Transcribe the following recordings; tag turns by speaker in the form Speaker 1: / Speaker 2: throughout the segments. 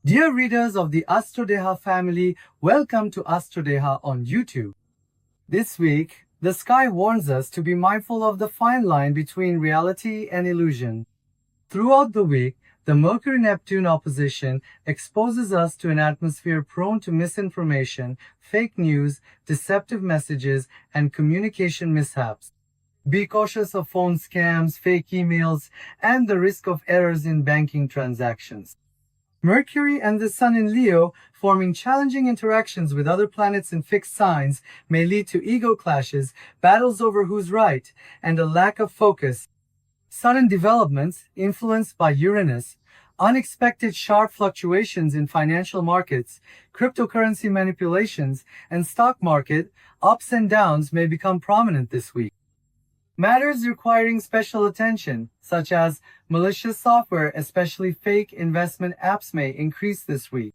Speaker 1: Dear readers of the Astrodeha family, welcome to Astrodeha on YouTube. This week, the sky warns us to be mindful of the fine line between reality and illusion. Throughout the week, the Mercury-Neptune opposition exposes us to an atmosphere prone to misinformation, fake news, deceptive messages, and communication mishaps. Be cautious of phone scams, fake emails, and the risk of errors in banking transactions. Mercury and the Sun in Leo, forming challenging interactions with other planets in fixed signs, may lead to ego clashes, battles over who's right, and a lack of focus. Sudden developments, influenced by Uranus, unexpected sharp fluctuations in financial markets, cryptocurrency manipulations, and stock market ups and downs may become prominent this week. Matters requiring special attention, such as malicious software, especially fake investment apps, may increase this week.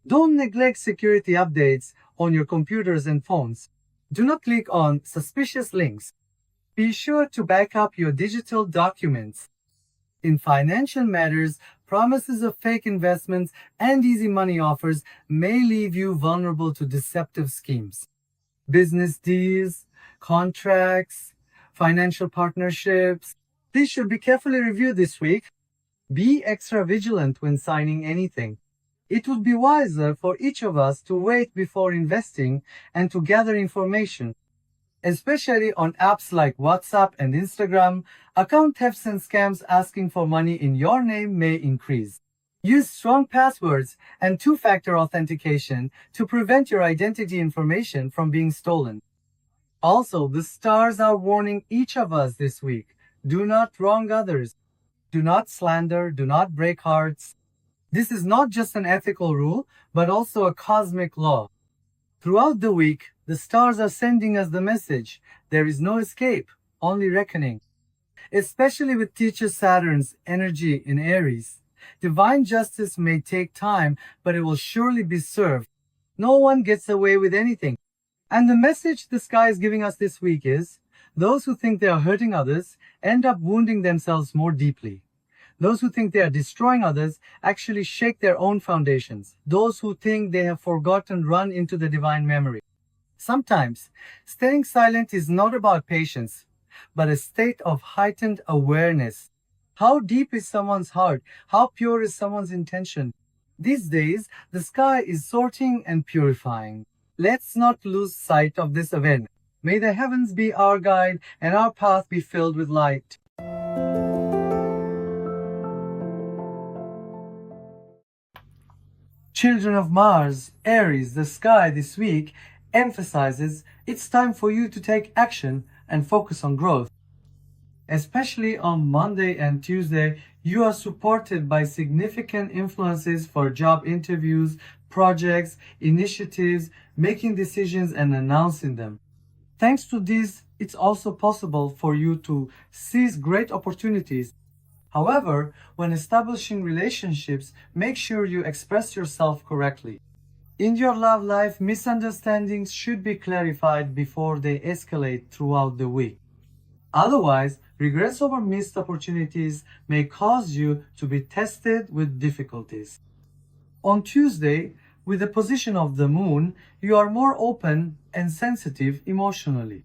Speaker 1: Don't neglect security updates on your computers and phones. Do not click on suspicious links. Be sure to back up your digital documents. In financial matters, promises of fake investments and easy money offers may leave you vulnerable to deceptive schemes. Business deals, contracts, financial partnerships. These should be carefully reviewed this week. Be extra vigilant when signing anything. It would be wiser for each of us to wait before investing and to gather information. Especially on apps like WhatsApp and Instagram, account thefts and scams asking for money in your name may increase. Use strong passwords and two-factor authentication to prevent your identity information from being stolen. Also, the stars are warning each of us this week. Do not wrong others. Do not slander. Do not break hearts. This is not just an ethical rule, but also a cosmic law. Throughout the week, the stars are sending us the message. There is no escape, only reckoning. Especially with teacher Saturn's energy in Aries. Divine justice may take time, but it will surely be served. No one gets away with anything. And the message the sky is giving us this week is, those who think they are hurting others end up wounding themselves more deeply. Those who think they are destroying others actually shake their own foundations. Those who think they have forgotten run into the divine memory. Sometimes, staying silent is not about patience, but a state of heightened awareness. How deep is someone's heart? How pure is someone's intention? These days, the sky is sorting and purifying. Let's not lose sight of this event. May the heavens be our guide and our path be filled with light. Children of Mars, Aries, the sky this week emphasizes it's time for you to take action and focus on growth. Especially on Monday and Tuesday, you are supported by significant influences for job interviews, projects, initiatives, making decisions and announcing them. Thanks to this, it's also possible for you to seize great opportunities. However, when establishing relationships, make sure you express yourself correctly. In your love life, misunderstandings should be clarified before they escalate throughout the week. Otherwise, regrets over missed opportunities may cause you to be tested with difficulties. On Tuesday, with the position of the moon, you are more open and sensitive emotionally.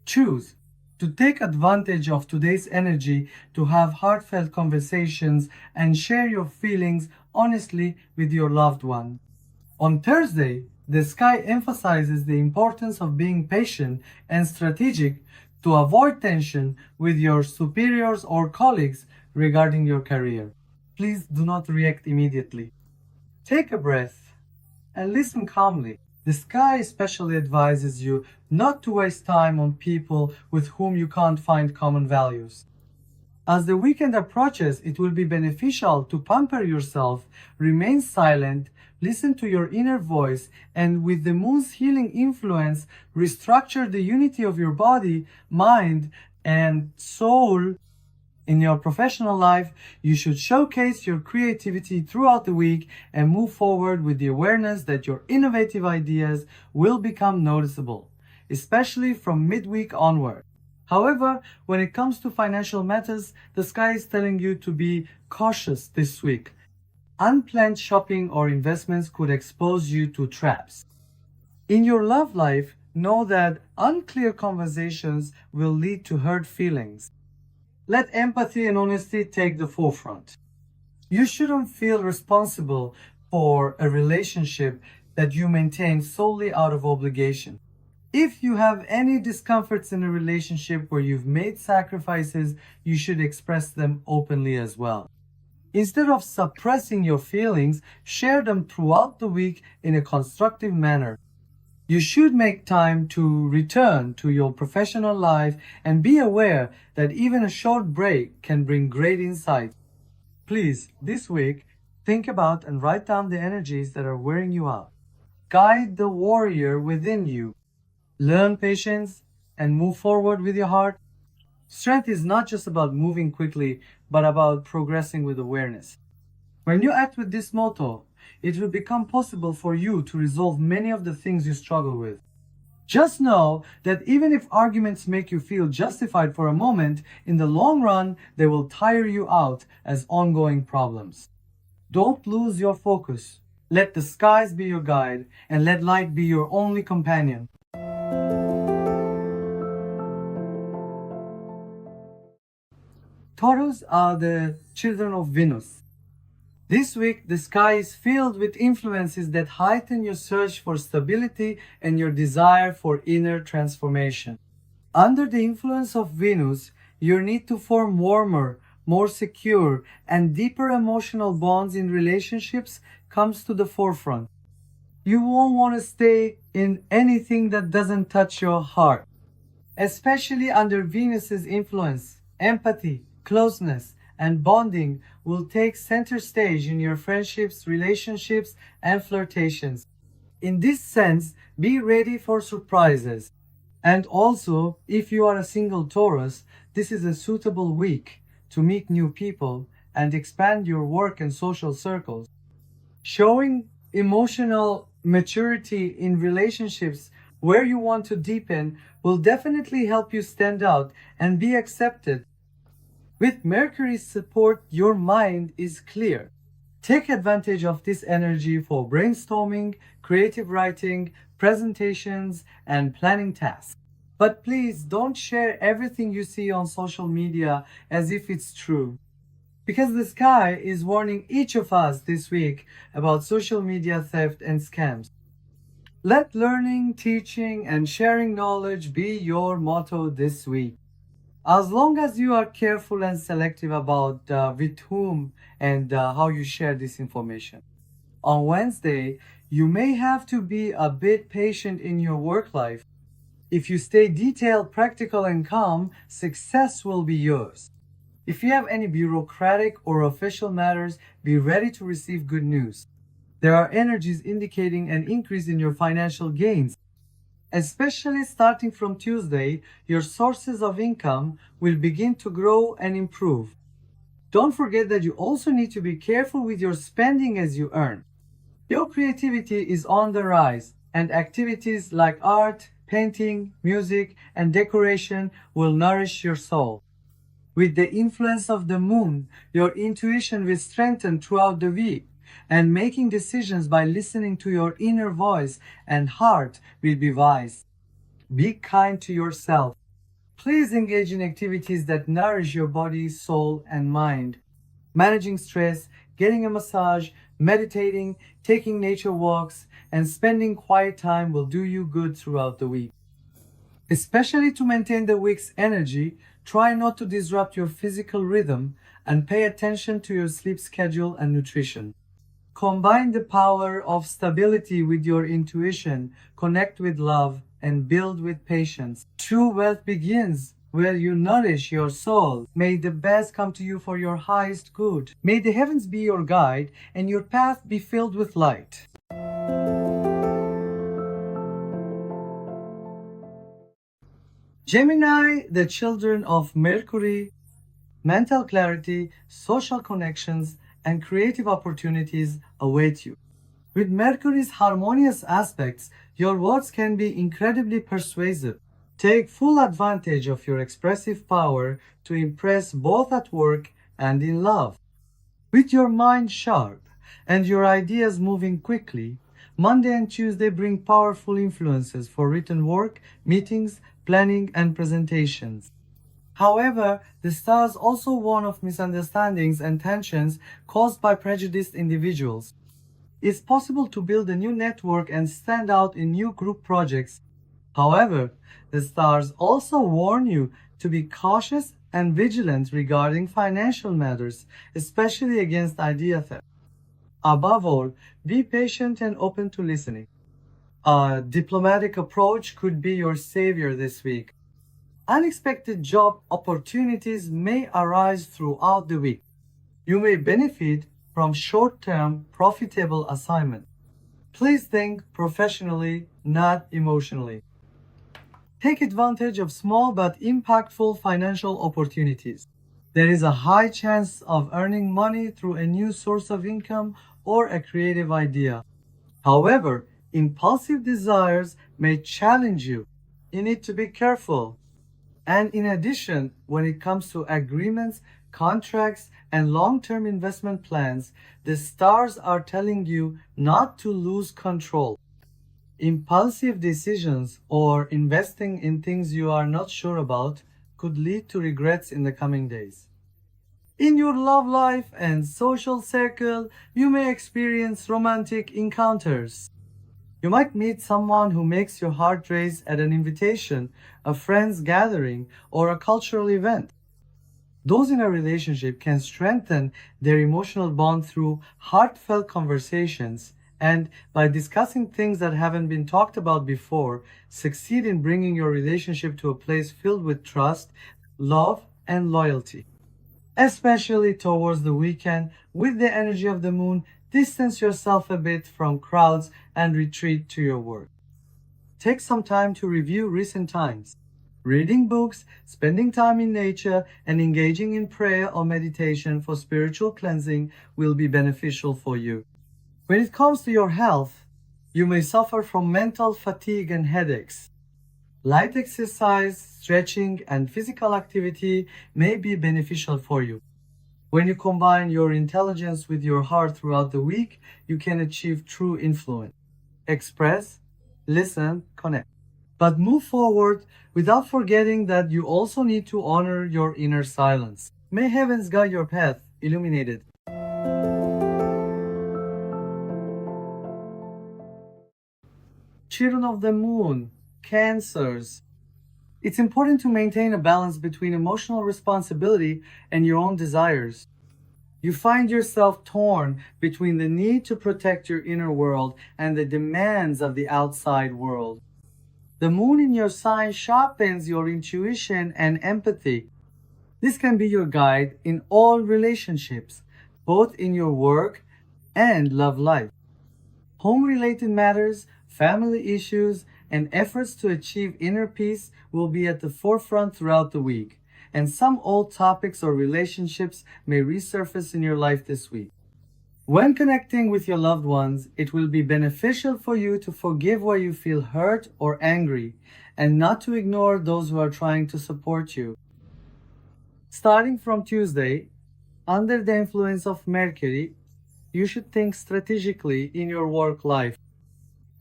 Speaker 1: Choose to take advantage of today's energy to have heartfelt conversations and share your feelings honestly with your loved one. On Thursday, the sky emphasizes the importance of being patient and strategic to avoid tension with your superiors or colleagues regarding your career. Please do not react immediately. Take a breath and listen calmly. The sky especially advises you not to waste time on people with whom you can't find common values. As the weekend approaches, it will be beneficial to pamper yourself, remain silent, listen to your inner voice, and with the moon's healing influence, restructure the unity of your body, mind, and soul. In your professional life, you should showcase your creativity throughout the week and move forward with the awareness that your innovative ideas will become noticeable, especially from midweek onward. However, when it comes to financial matters, the sky is telling you to be cautious this week. Unplanned shopping or investments could expose you to traps. In your love life, know that unclear conversations will lead to hurt feelings. Let empathy and honesty take the forefront. You shouldn't feel responsible for a relationship that you maintain solely out of obligation. If you have any discomforts in a relationship where you've made sacrifices, you should express them openly as well. Instead of suppressing your feelings, share them throughout the week in a constructive manner. You should make time to return to your professional life and be aware that even a short break can bring great insight. Please, this week, think about and write down the energies that are wearing you out. Guide the warrior within you. Learn patience and move forward with your heart. Strength is not just about moving quickly, but about progressing with awareness. When you act with this motto, it will become possible for you to resolve many of the things you struggle with. Just know that even if arguments make you feel justified for a moment, in the long run, they will tire you out as ongoing problems. Don't lose your focus. Let the skies be your guide, and let light be your only companion. Taurus are the children of Venus. This week, the sky is filled with influences that heighten your search for stability and your desire for inner transformation. Under the influence of Venus, your need to form warmer, more secure, and deeper emotional bonds in relationships comes to the forefront. You won't want to stay in anything that doesn't touch your heart. Especially under Venus's influence, empathy, closeness, and bonding will take center stage in your friendships, relationships, and flirtations. In this sense, be ready for surprises. And also, if you are a single Taurus, this is a suitable week to meet new people and expand your work and social circles. Showing emotional maturity in relationships where you want to deepen will definitely help you stand out and be accepted. With Mercury's support, your mind is clear. Take advantage of this energy for brainstorming, creative writing, presentations, and planning tasks. But please don't share everything you see on social media as if it's true. Because the sky is warning each of us this week about social media theft and scams. Let learning, teaching, and sharing knowledge be your motto this week. As long as you are careful and selective about with whom and how you share this information. On Wednesday, you may have to be a bit patient in your work life. If you stay detailed, practical, and calm, success will be yours. If you have any bureaucratic or official matters, be ready to receive good news. There are energies indicating an increase in your financial gains. Especially starting from Tuesday, your sources of income will begin to grow and improve. Don't forget that you also need to be careful with your spending as you earn. Your creativity is on the rise, and activities like art, painting, music, and decoration will nourish your soul. With the influence of the moon, your intuition will strengthen throughout the week, and making decisions by listening to your inner voice and heart will be wise. Be kind to yourself. Please engage in activities that nourish your body, soul, and mind. Managing stress, getting a massage, meditating, taking nature walks, and spending quiet time will do you good throughout the week. Especially to maintain the week's energy, try not to disrupt your physical rhythm and pay attention to your sleep schedule and nutrition. Combine the power of stability with your intuition, connect with love, and build with patience. True wealth begins where you nourish your soul. May the best come to you for your highest good. May the heavens be your guide and your path be filled with light. Gemini, the children of Mercury, mental clarity, social connections, and creative opportunities await you. With Mercury's harmonious aspects, your words can be incredibly persuasive. Take full advantage of your expressive power to impress both at work and in love. With your mind sharp, and your ideas moving quickly, Monday and Tuesday bring powerful influences for written work, meetings, planning, and presentations. However, the stars also warn of misunderstandings and tensions caused by prejudiced individuals. It's possible to build a new network and stand out in new group projects. However, the stars also warn you to be cautious and vigilant regarding financial matters, especially against idea theft. Above all, be patient and open to listening. A diplomatic approach could be your savior this week. Unexpected job opportunities may arise throughout the week. You may benefit from short-term profitable assignments. Please think professionally, not emotionally. Take advantage of small but impactful financial opportunities. There is a high chance of earning money through a new source of income or a creative idea. However, impulsive desires may challenge you. You need to be careful. And in addition, when it comes to agreements, contracts, and long-term investment plans, the stars are telling you not to lose control. Impulsive decisions or investing in things you are not sure about could lead to regrets in the coming days. In your love life and social circle, you may experience romantic encounters. You might meet someone who makes your heart race at an invitation, a friend's gathering, or a cultural event. Those in a relationship can strengthen their emotional bond through heartfelt conversations and, by discussing things that haven't been talked about before, succeed in bringing your relationship to a place filled with trust, love, and loyalty. Especially towards the weekend, with the energy of the moon, distance yourself a bit from crowds and retreat to your work. Take some time to review recent times. Reading books, spending time in nature, and engaging in prayer or meditation for spiritual cleansing will be beneficial for you. When it comes to your health, you may suffer from mental fatigue and headaches. Light exercise, stretching, and physical activity may be beneficial for you. When you combine your intelligence with your heart throughout the week, you can achieve true influence. Express, listen, connect. But move forward without forgetting that you also need to honor your inner silence. May heavens guide your path, illuminated. Children of the moon, Cancers. It's important to maintain a balance between emotional responsibility and your own desires. You find yourself torn between the need to protect your inner world and the demands of the outside world. The moon in your sign sharpens your intuition and empathy. This can be your guide in all relationships, both in your work and love life. Home-related matters, family issues, and efforts to achieve inner peace will be at the forefront throughout the week, and some old topics or relationships may resurface in your life this week. When connecting with your loved ones, it will be beneficial for you to forgive where you feel hurt or angry, and not to ignore those who are trying to support you. Starting from Tuesday, under the influence of Mercury, you should think strategically in your work life.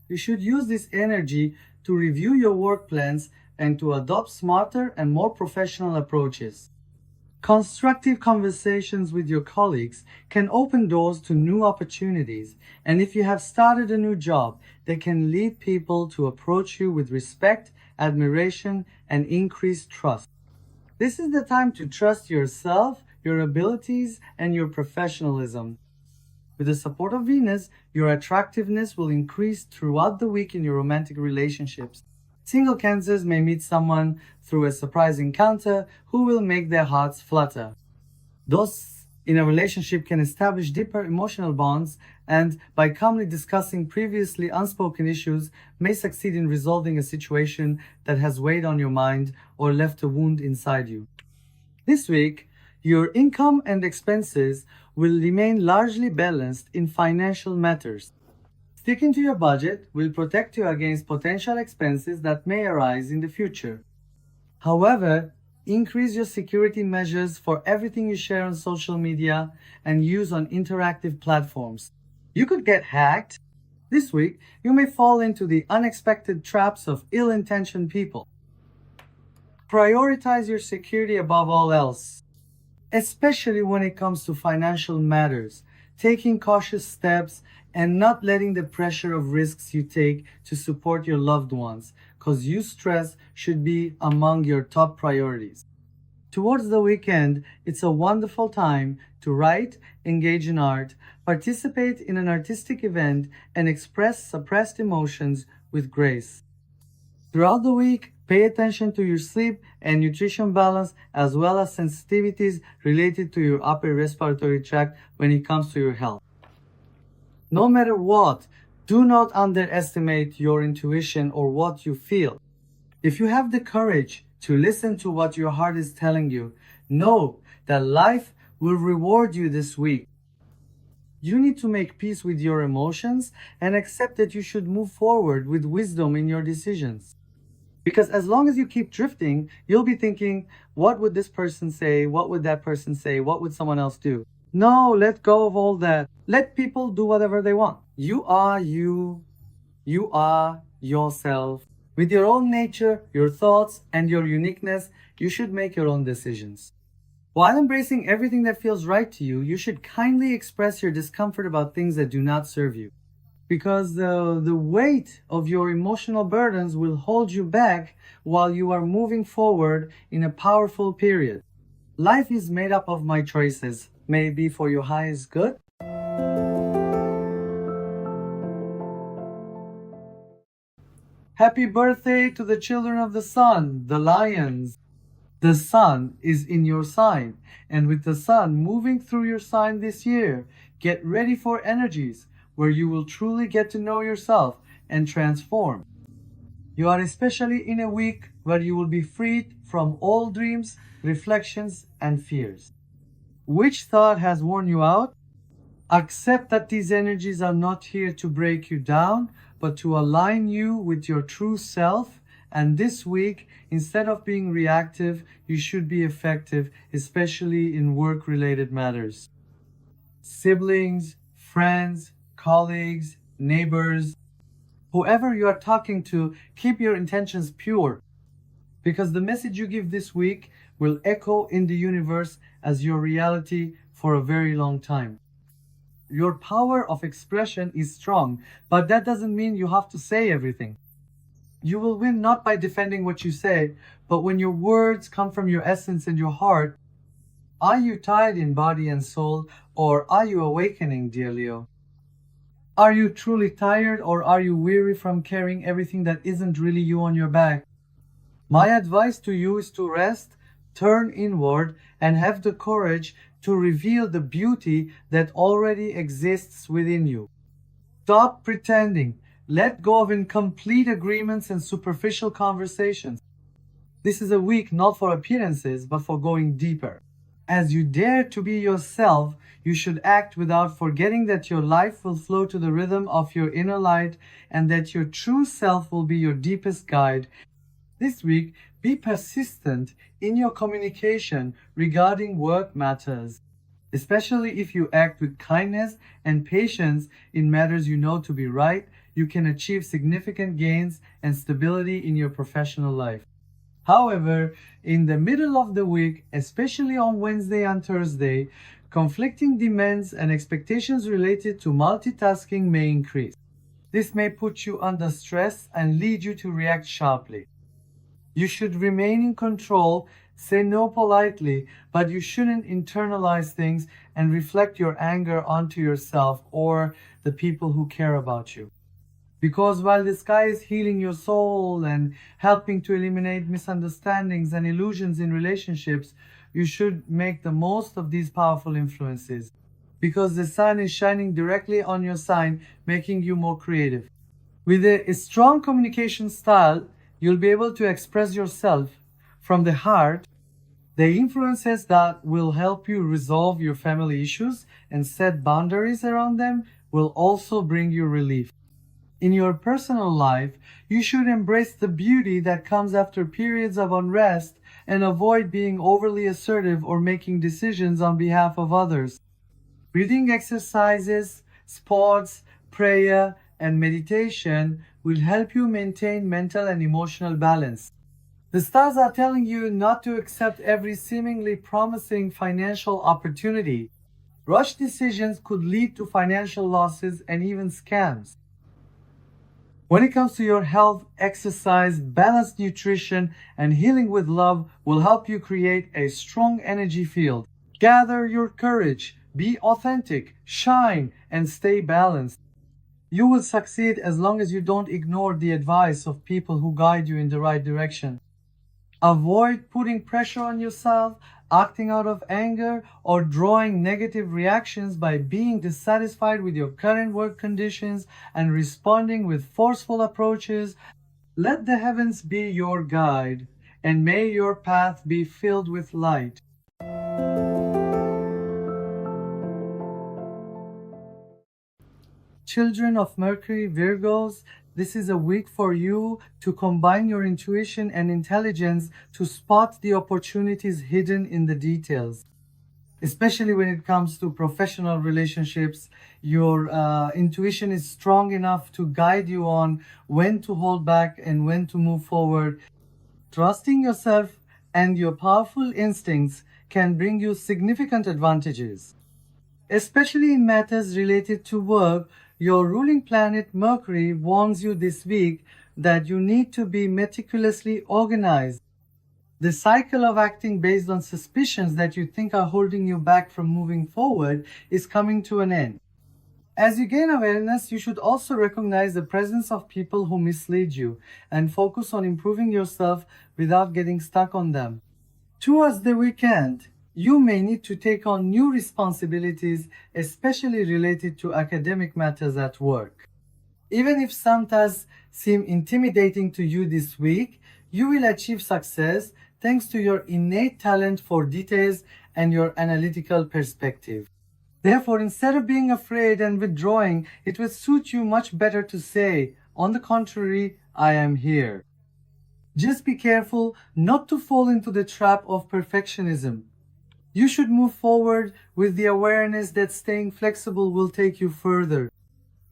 Speaker 1: You should use this energy to review your work plans and to adopt smarter and more professional approaches. Constructive conversations with your colleagues can open doors to new opportunities, and if you have started a new job, they can lead people to approach you with respect, admiration, and increased trust. This is the time to trust yourself, your abilities, and your professionalism. With the support of Venus, your attractiveness will increase throughout the week in your romantic relationships. Single Cancers may meet someone through a surprise encounter who will make their hearts flutter. Those in a relationship can establish deeper emotional bonds and, by calmly discussing previously unspoken issues, may succeed in resolving a situation that has weighed on your mind or left a wound inside you. This week, your income and expenses will remain largely balanced in financial matters. Sticking to your budget will protect you against potential expenses that may arise in the future. However, increase your security measures for everything you share on social media and use on interactive platforms. You could get hacked. This week, you may fall into the unexpected traps of ill-intentioned people. Prioritize your security above all else, especially when it comes to financial matters, taking cautious steps and not letting the pressure of risks you take to support your loved ones, because you stress should be among your top priorities. Towards the weekend, it's a wonderful time to write, engage in art, participate in an artistic event, and express suppressed emotions with grace. Throughout the week, pay attention to your sleep and nutrition balance, as well as sensitivities related to your upper respiratory tract when it comes to your health. No matter what, do not underestimate your intuition or what you feel. If you have the courage to listen to what your heart is telling you, know that life will reward you this week. You need to make peace with your emotions and accept that you should move forward with wisdom in your decisions. Because as long as you keep drifting, you'll be thinking, what would this person say? What would that person say? What would someone else do? No, let go of all that. Let people do whatever they want. You are you. You are yourself. With your own nature, your thoughts, and your uniqueness, you should make your own decisions. While embracing everything that feels right to you, you should kindly express your discomfort about things that do not serve you. Because the weight of your emotional burdens will hold you back while you are moving forward in a powerful period. Life is made up of my choices. May it be for your highest good. Happy birthday to the children of the sun, the lions. The sun is in your sign, and with the sun moving through your sign this year, get ready for energies where you will truly get to know yourself and transform. You are especially in a week where you will be freed from all dreams, reflections, and fears. Which thought has worn you out? Accept that these energies are not here to break you down, but to align you with your true self. And this week, instead of being reactive, you should be effective, especially in work-related matters. Siblings, friends, colleagues, neighbors, whoever you are talking to, keep your intentions pure, because the message you give this week will echo in the universe as your reality for a very long time. Your power of expression is strong, but that doesn't mean you have to say everything. You will win not by defending what you say, but when your words come from your essence and your heart. Are you tired in body and soul, or are you awakening, dear Leo? Are you truly tired, or are you weary from carrying everything that isn't really you on your back? My advice to you is to rest, turn inward, and have the courage to reveal the beauty that already exists within you. Stop pretending. Let go of incomplete agreements and superficial conversations. This is a week not for appearances, but for going deeper. As you dare to be yourself, you should act without forgetting that your life will flow to the rhythm of your inner light and that your true self will be your deepest guide. This week, be persistent in your communication regarding work matters, especially if you act with kindness and patience in matters you know to be right. You can achieve significant gains and stability in your professional life. However, in the middle of the week, especially on Wednesday and Thursday, conflicting demands and expectations related to multitasking may increase. This may put you under stress and lead you to react sharply. You should remain in control, say no politely, but you shouldn't internalize things and reflect your anger onto yourself or the people who care about you. Because while the sky is healing your soul and helping to eliminate misunderstandings and illusions in relationships, you should make the most of these powerful influences. Because the sun is shining directly on your sign, making you more creative. With a strong communication style, you'll be able to express yourself from the heart. The influences that will help you resolve your family issues and set boundaries around them will also bring you relief. In your personal life, you should embrace the beauty that comes after periods of unrest and avoid being overly assertive or making decisions on behalf of others. Breathing exercises, sports, prayer, and meditation will help you maintain mental and emotional balance. The stars are telling you not to accept every seemingly promising financial opportunity. Rush decisions could lead to financial losses and even scams. When it comes to your health, exercise, balanced nutrition, and healing with love will help you create a strong energy field. Gather your courage, be authentic, shine, and stay balanced. You will succeed as long as you don't ignore the advice of people who guide you in the right direction. Avoid putting pressure on yourself, acting out of anger, or drawing negative reactions by being dissatisfied with your current work conditions and responding with forceful approaches. Let the heavens be your guide, and may your path be filled with light. Children of Mercury, Virgos, this is a week for you to combine your intuition and intelligence to spot the opportunities hidden in the details. Especially when it comes to professional relationships, your intuition is strong enough to guide you on when to hold back and when to move forward. Trusting yourself and your powerful instincts can bring you significant advantages. Especially in matters related to work, your ruling planet Mercury warns you this week that you need to be meticulously organized. The cycle of acting based on suspicions that you think are holding you back from moving forward is coming to an end. As you gain awareness, you should also recognize the presence of people who mislead you and focus on improving yourself without getting stuck on them. Towards the weekend, you may need to take on new responsibilities, especially related to academic matters at work. Even if some tasks seem intimidating to you this week, you will achieve success thanks to your innate talent for details and your analytical perspective. Therefore, instead of being afraid and withdrawing, it will suit you much better to say, on the contrary, I am here. Just be careful not to fall into the trap of perfectionism. You should move forward with the awareness that staying flexible will take you further.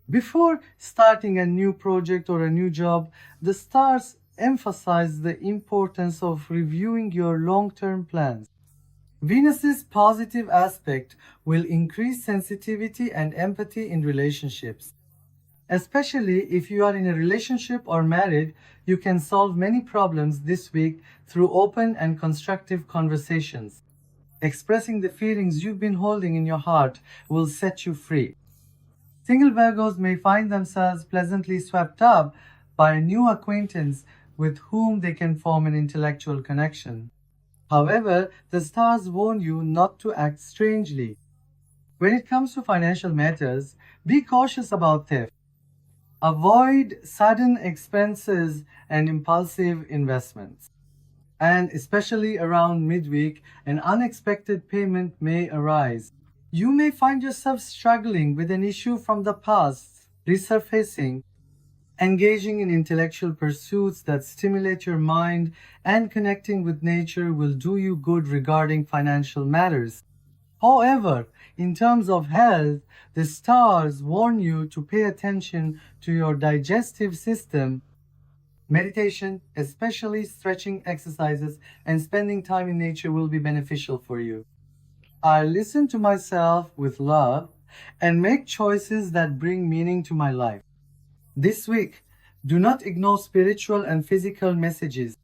Speaker 1: Before starting a new project or a new job, the stars emphasize the importance of reviewing your long-term plans. Venus's positive aspect will increase sensitivity and empathy in relationships. Especially if you are in a relationship or married, you can solve many problems this week through open and constructive conversations. Expressing the feelings you've been holding in your heart will set you free. Single Virgos may find themselves pleasantly swept up by a new acquaintance with whom they can form an intellectual connection. However, the stars warn you not to act strangely. When it comes to financial matters, be cautious about theft. Avoid sudden expenses and impulsive investments. And especially around midweek, an unexpected payment may arise. You may find yourself struggling with an issue from the past, resurfacing. Engaging in intellectual pursuits that stimulate your mind and connecting with nature will do you good regarding financial matters. However, in terms of health, the stars warn you to pay attention to your digestive system. Meditation, especially stretching exercises and spending time in nature, will be beneficial for you. I listen to myself with love and make choices that bring meaning to my life. This week, do not ignore spiritual and physical messages.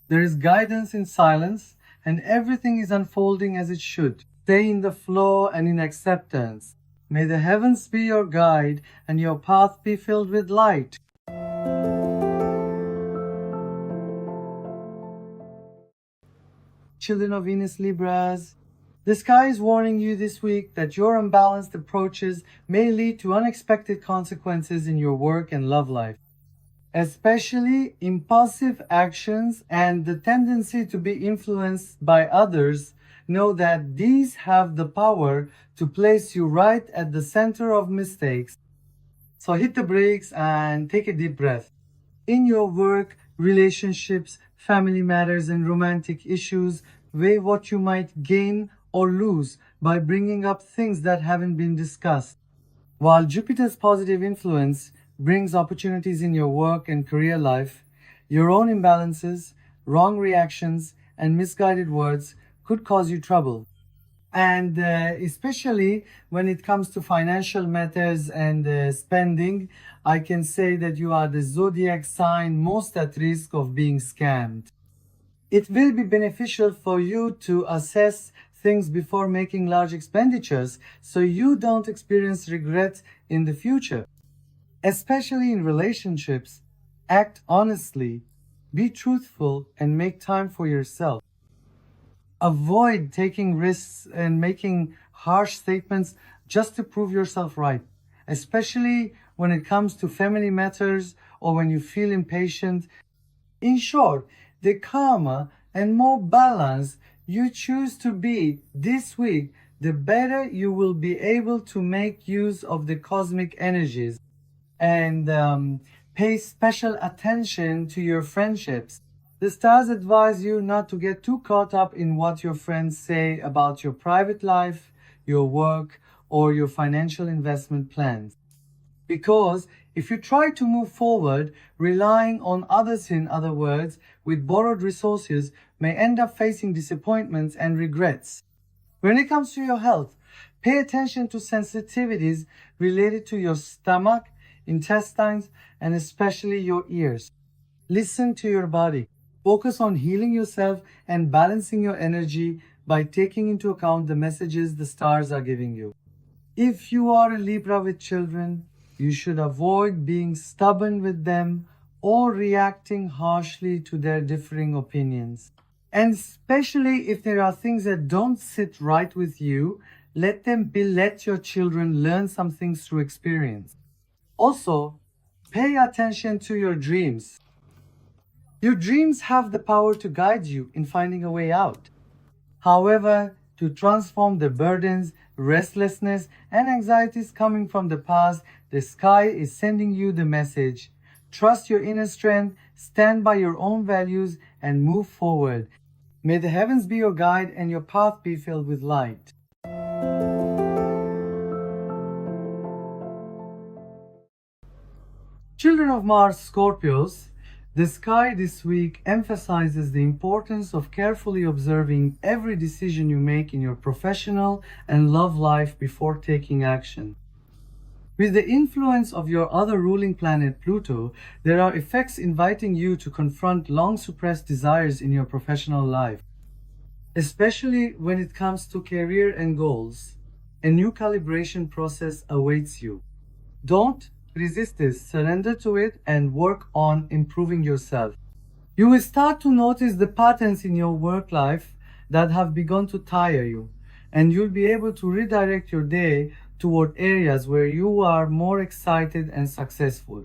Speaker 1: There is guidance in silence, and everything is unfolding as it should. Stay in the flow and in acceptance. May the heavens be your guide and your path be filled with light. Children of Venus, Libras, the sky is warning you this week that your unbalanced approaches may lead to unexpected consequences in your work and love life. Especially impulsive actions and the tendency to be influenced by others, know that these have the power to place you right at the center of mistakes. So hit the brakes and take a deep breath. In your work, relationships, family matters, and romantic issues, weigh what you might gain or lose by bringing up things that haven't been discussed. While Jupiter's positive influence brings opportunities in your work and career life, your own imbalances, wrong reactions, and misguided words could cause you trouble. And especially when it comes to financial matters and spending, I can say that you are the zodiac sign most at risk of being scammed. It will be beneficial for you to assess things before making large expenditures so you don't experience regret in the future. Especially in relationships, act honestly, be truthful, and make time for yourself. Avoid taking risks and making harsh statements just to prove yourself right, especially when it comes to family matters or when you feel impatient. In short, the calmer and more balanced you choose to be this week, the better you will be able to make use of the cosmic energies and pay special attention to your friendships. The stars advise you not to get too caught up in what your friends say about your private life, your work, or your financial investment plans. Because if you try to move forward, relying on others, in other words, with borrowed resources, may end up facing disappointments and regrets. When it comes to your health, pay attention to sensitivities related to your stomach, intestines, and especially your ears. Listen to your body. Focus on healing yourself and balancing your energy by taking into account the messages the stars are giving you. If you are a Libra with children, you should avoid being stubborn with them or reacting harshly to their differing opinions. And especially if there are things that don't sit right with you, let your children learn some things through experience. Also, pay attention to your dreams. Your dreams have the power to guide you in finding a way out. However, to transform the burdens, restlessness, and anxieties coming from the past, the sky is sending you the message. Trust your inner strength, stand by your own values, and move forward. May the heavens be your guide and your path be filled with light. Children of Mars, Scorpios, the sky this week emphasizes the importance of carefully observing every decision you make in your professional and love life before taking action. With the influence of your other ruling planet Pluto, there are effects inviting you to confront long suppressed desires in your professional life. Especially when it comes to career and goals, a new calibration process awaits you. Don't resist this, surrender to it, and work on improving yourself. You will start to notice the patterns in your work life that have begun to tire you, and you'll be able to redirect your day toward areas where you are more excited and successful.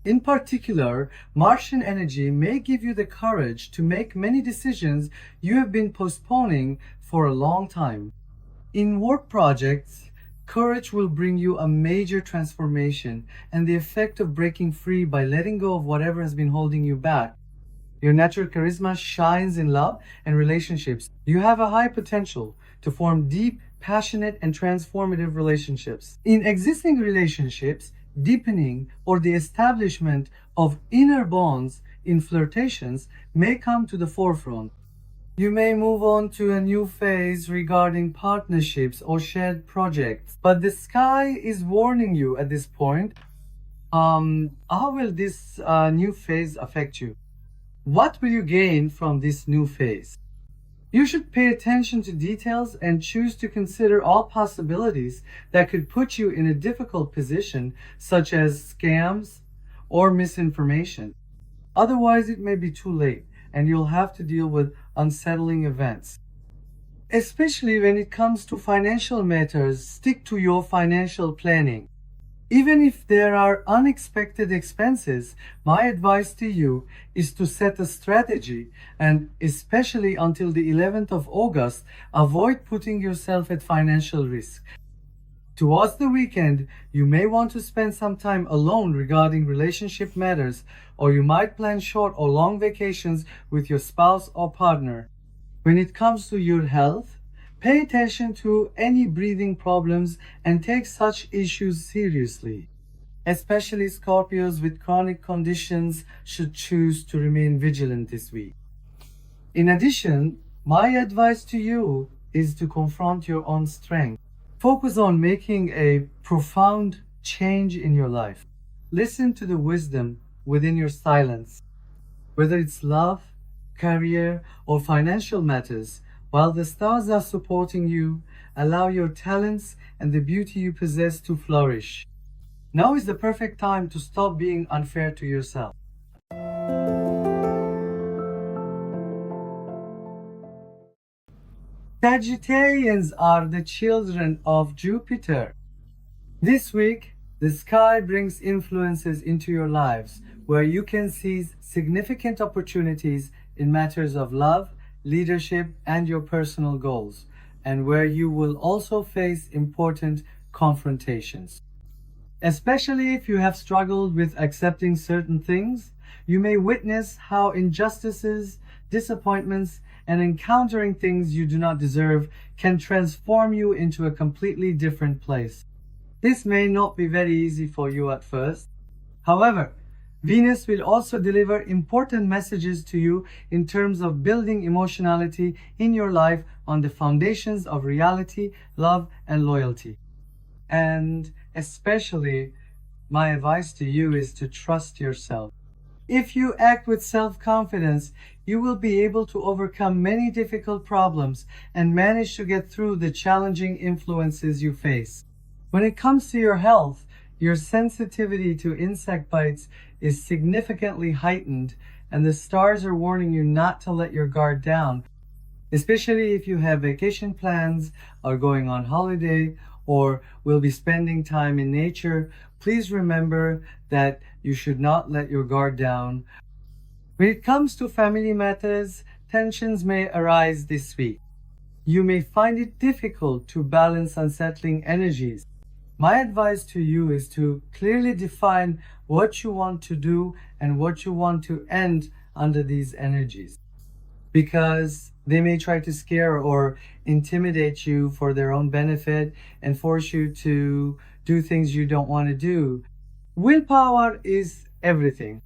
Speaker 1: In particular, Martian energy may give you the courage to make many decisions you have been postponing for a long time. In work projects, courage will bring you a major transformation and the effect of breaking free by letting go of whatever has been holding you back. Your natural charisma shines in love and relationships. You have a high potential to form deep, passionate, and transformative relationships. In existing relationships, deepening or the establishment of inner bonds in flirtations may come to the forefront. You may move on to a new phase regarding partnerships or shared projects, but the sky is warning you at this point. How will this new phase affect you? What will you gain from this new phase? You should pay attention to details and choose to consider all possibilities that could put you in a difficult position, such as scams or misinformation. Otherwise, it may be too late, and you'll have to deal with unsettling events. Especially when it comes to financial matters, stick to your financial planning. Even if there are unexpected expenses, my advice to you is to set a strategy and, especially until the 11th of August, avoid putting yourself at financial risk. Towards the weekend, you may want to spend some time alone regarding relationship matters, or you might plan short or long vacations with your spouse or partner. When it comes to your health, Pay attention to any breathing problems and take such issues seriously. Especially Scorpios with chronic conditions should choose to remain vigilant this week. In addition, my advice to you is to confront your own strength. Focus on making a profound change in your life. Listen to the wisdom within your silence. Whether it's love, career, or financial matters, while the stars are supporting you, allow your talents and the beauty you possess to flourish. Now is the perfect time to stop being unfair to yourself. Sagittarians are the children of Jupiter. This week, the sky brings influences into your lives where you can seize significant opportunities in matters of love, leadership, and your personal goals, and where you will also face important confrontations. Especially if you have struggled with accepting certain things, you may witness how injustices, disappointments, and encountering things you do not deserve can transform you into a completely different place. This may not be very easy for you at first. However, Venus will also deliver important messages to you in terms of building emotionality in your life on the foundations of reality, love, and loyalty. And especially, my advice to you is to trust yourself. If you act with self-confidence, you will be able to overcome many difficult problems and manage to get through the challenging influences you face. When it comes to your health, your sensitivity to insect bites is significantly heightened, and the stars are warning you not to let your guard down, especially if you have vacation plans, are going on holiday, or will be spending time in nature. Please remember that you should not let your guard down. When it comes to family matters, tensions may arise this week. You may find it difficult to balance unsettling energies. My advice to you is to clearly define what you want to do and what you want to end under these energies, because they may try to scare or intimidate you for their own benefit and force you to do things you don't want to do. Willpower is everything.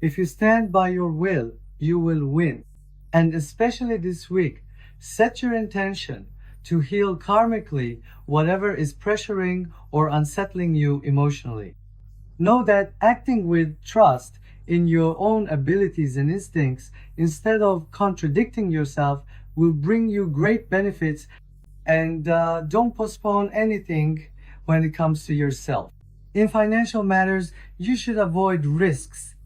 Speaker 1: If you stand by your will, you will win. And especially this week, set your intention to heal karmically whatever is pressuring or unsettling you emotionally. Know that acting with trust in your own abilities and instincts instead of contradicting yourself will bring you great benefits, and don't postpone anything when it comes to yourself. In financial matters, you should avoid risks.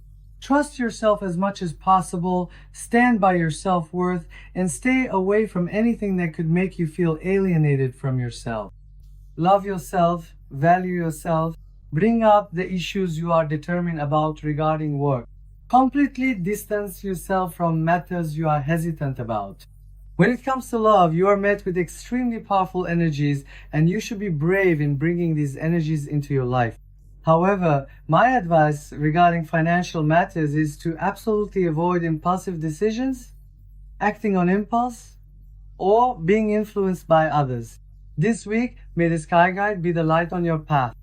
Speaker 1: Trust yourself as much as possible, stand by your self-worth, and stay away from anything that could make you feel alienated from yourself. Love yourself, value yourself, bring up the issues you are determined about regarding work. Completely distance yourself from matters you are hesitant about. When it comes to love, you are met with extremely powerful energies, and you should be brave in bringing these energies into your life. However, my advice regarding financial matters is to absolutely avoid impulsive decisions, acting on impulse, or being influenced by others. This week, may the sky guide be the light on your path.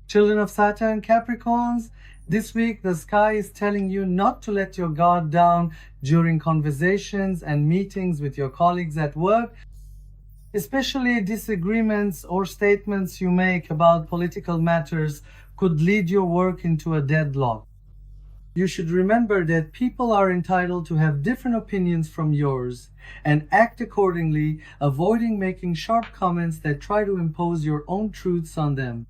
Speaker 1: Children of Saturn, Capricorns, this week the sky is telling you not to let your guard down during conversations and meetings with your colleagues at work. Especially disagreements or statements you make about political matters could lead your work into a deadlock. You should remember that people are entitled to have different opinions from yours and act accordingly, avoiding making sharp comments that try to impose your own truths on them.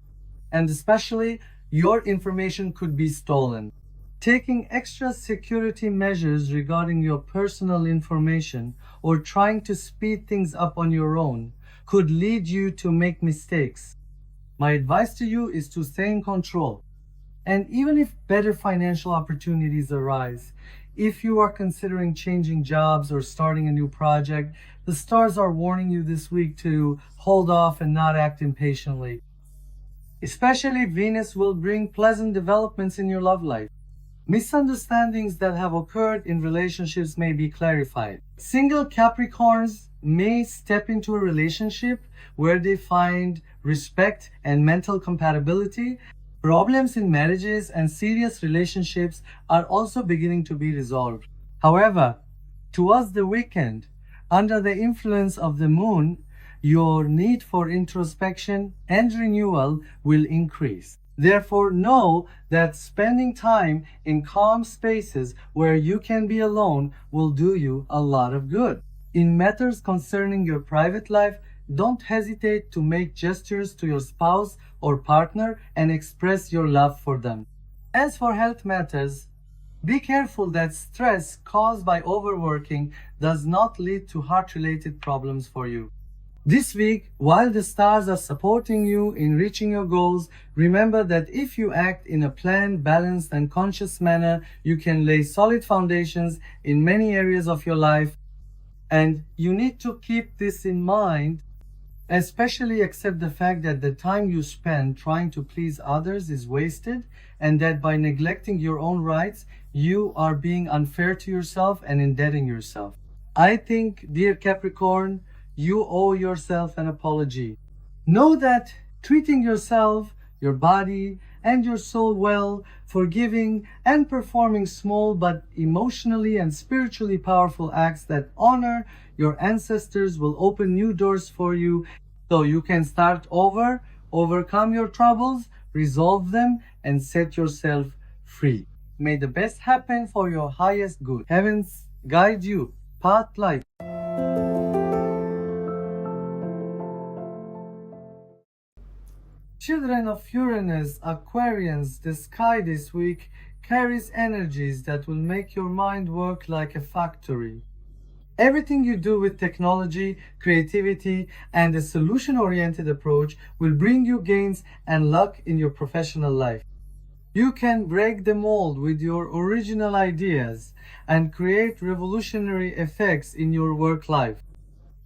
Speaker 1: And especially, your information could be stolen. Taking extra security measures regarding your personal information or trying to speed things up on your own could lead you to make mistakes. My advice to you is to stay in control. And even if better financial opportunities arise, if you are considering changing jobs or starting a new project, the stars are warning you this week to hold off and not act impatiently. Especially Venus will bring pleasant developments in your love life. Misunderstandings that have occurred in relationships may be clarified. Single Capricorns may step into a relationship where they find respect and mental compatibility. Problems in marriages and serious relationships are also beginning to be resolved. However, towards the weekend, under the influence of the moon, your need for introspection and renewal will increase. Therefore, know that spending time in calm spaces where you can be alone will do you a lot of good. In matters concerning your private life, don't hesitate to make gestures to your spouse or partner and express your love for them. As for health matters, be careful that stress caused by overworking does not lead to heart-related problems for you. This week, while the stars are supporting you in reaching your goals, remember that if you act in a planned, balanced, and conscious manner, you can lay solid foundations in many areas of your life. And you need to keep this in mind, especially accept the fact that the time you spend trying to please others is wasted, and that by neglecting your own rights, you are being unfair to yourself and indebting yourself. I think, dear Capricorn, you owe yourself an apology. Know that treating yourself, your body, and your soul well, forgiving and performing small but emotionally and spiritually powerful acts that honor your ancestors will open new doors for you so you can start over, overcome your troubles, resolve them, and set yourself free. May the best happen for your highest good. Heavens guide you. Path life. Children of Uranus, Aquarians, the sky this week carries energies that will make your mind work like a factory. Everything you do with technology, creativity, and a solution-oriented approach will bring you gains and luck in your professional life. You can break the mold with your original ideas and create revolutionary effects in your work life,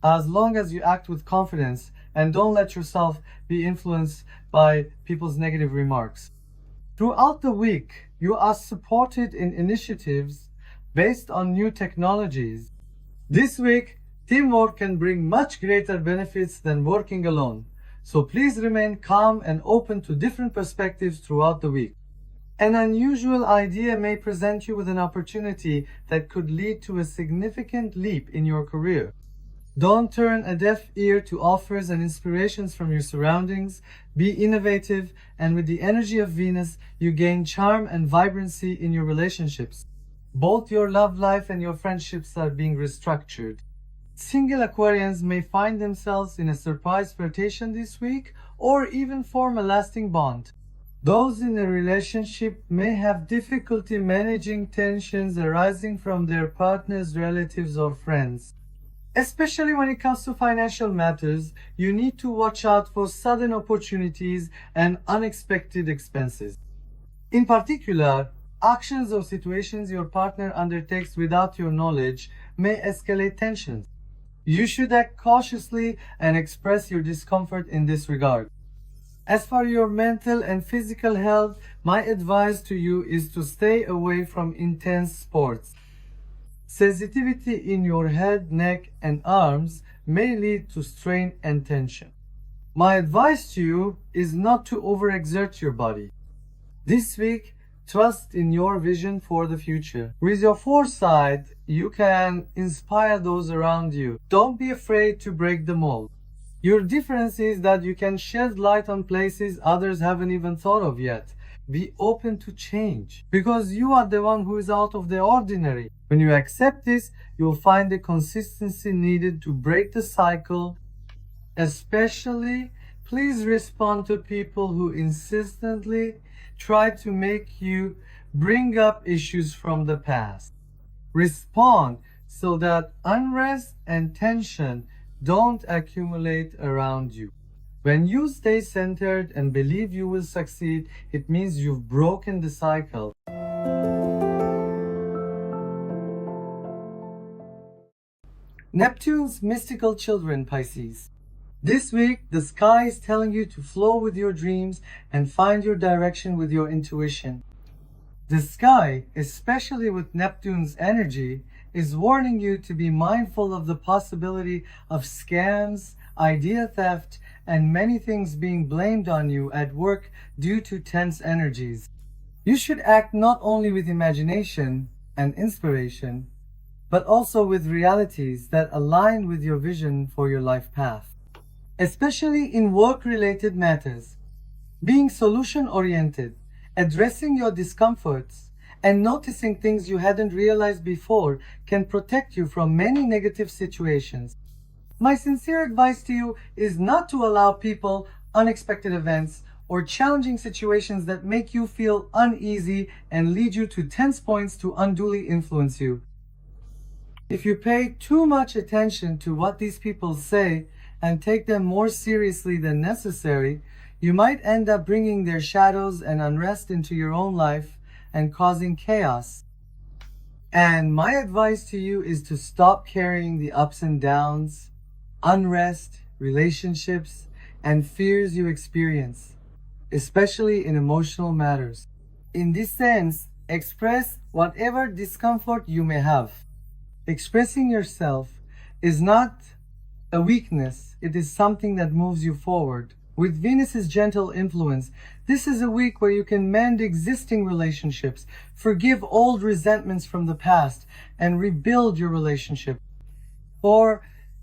Speaker 1: as long as you act with confidence and don't let yourself be influenced by people's negative remarks. Throughout the week, you are supported in initiatives based on new technologies. This week, teamwork can bring much greater benefits than working alone. So please remain calm and open to different perspectives throughout the week. An unusual idea may present you with an opportunity that could lead to a significant leap in your career. Don't turn a deaf ear to offers and inspirations from your surroundings. Be innovative, and with the energy of Venus, you gain charm and vibrancy in your relationships. Both your love life and your friendships are being restructured. Single Aquarians may find themselves in a surprise flirtation this week, or even form a lasting bond. Those in a relationship may have difficulty managing tensions arising from their partner's relatives or friends. Especially when it comes to financial matters, you need to watch out for sudden opportunities and unexpected expenses. In particular, actions or situations your partner undertakes without your knowledge may escalate tensions. You should act cautiously and express your discomfort in this regard. As for your mental and physical health, my advice to you is to stay away from intense sports. Sensitivity in your head, neck, and arms may lead to strain and tension. My advice to you is not to overexert your body. This week, trust in your vision for the future. With your foresight, you can inspire those around you. Don't be afraid to break the mold. Your difference is that you can shed light on places others haven't even thought of yet. Be open to change, because you are the one who is out of the ordinary. When you accept this, you'll find the consistency needed to break the cycle. Especially, please respond to people who insistently try to make you bring up issues from the past. Respond so that unrest and tension don't accumulate around you. When you stay centered and believe you will succeed, it means you've broken the cycle. Neptune's mystical children, Pisces. This week, the sky is telling you to flow with your dreams and find your direction with your intuition. The sky, especially with Neptune's energy, is warning you to be mindful of the possibility of scams, idea theft, and many things being blamed on you at work due to tense energies. You should act not only with imagination and inspiration, but also with realities that align with your vision for your life path. Especially in work-related matters, being solution-oriented, addressing your discomforts, and noticing things you hadn't realized before can protect you from many negative situations. My sincere advice to you is not to allow people, unexpected events, or challenging situations that make you feel uneasy and lead you to tense points to unduly influence you. If you pay too much attention to what these people say and take them more seriously than necessary, you might end up bringing their shadows and unrest into your own life and causing chaos. And my advice to you is to stop carrying the ups and downs, unrest, relationships, and fears you experience, especially in emotional matters. In this sense, express whatever discomfort you may have. Expressing yourself is not a weakness, it is something that moves you forward. With Venus's gentle influence, this is a week where you can mend existing relationships, forgive old resentments from the past, and rebuild your relationship. For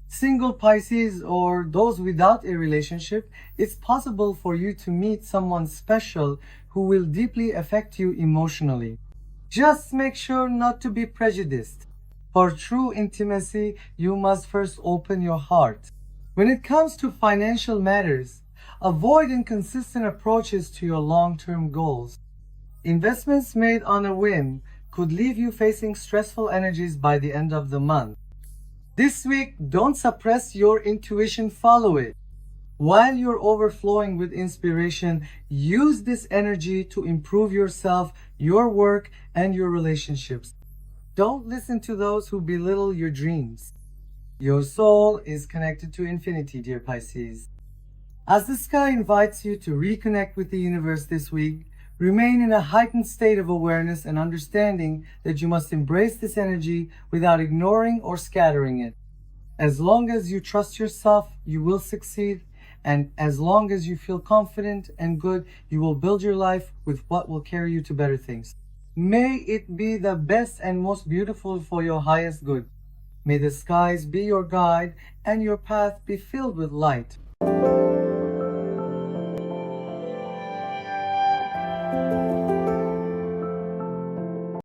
Speaker 1: single Pisces or those without a relationship, it's possible for you to meet someone special who will deeply affect you emotionally. Just make sure not to be prejudiced. For true intimacy, you must first open your heart. When it comes to financial matters, avoid inconsistent approaches to your long-term goals. Investments made on a whim could leave you facing stressful energies by the end of the month. This week, don't suppress your intuition, follow it. While you're overflowing with inspiration, use this energy to improve yourself, your work, and your relationships. Don't listen to those who belittle your dreams. Your soul is connected to infinity, dear Pisces. As the sky invites you to reconnect with the universe this week, remain in a heightened state of awareness and understanding that you must embrace this energy without ignoring or scattering it. As long as you trust yourself, you will succeed, and as long as you feel confident and good, you will build your life with what will carry you to better things. May it be the best and most beautiful for your highest good. May the skies be your guide and your path be filled with light.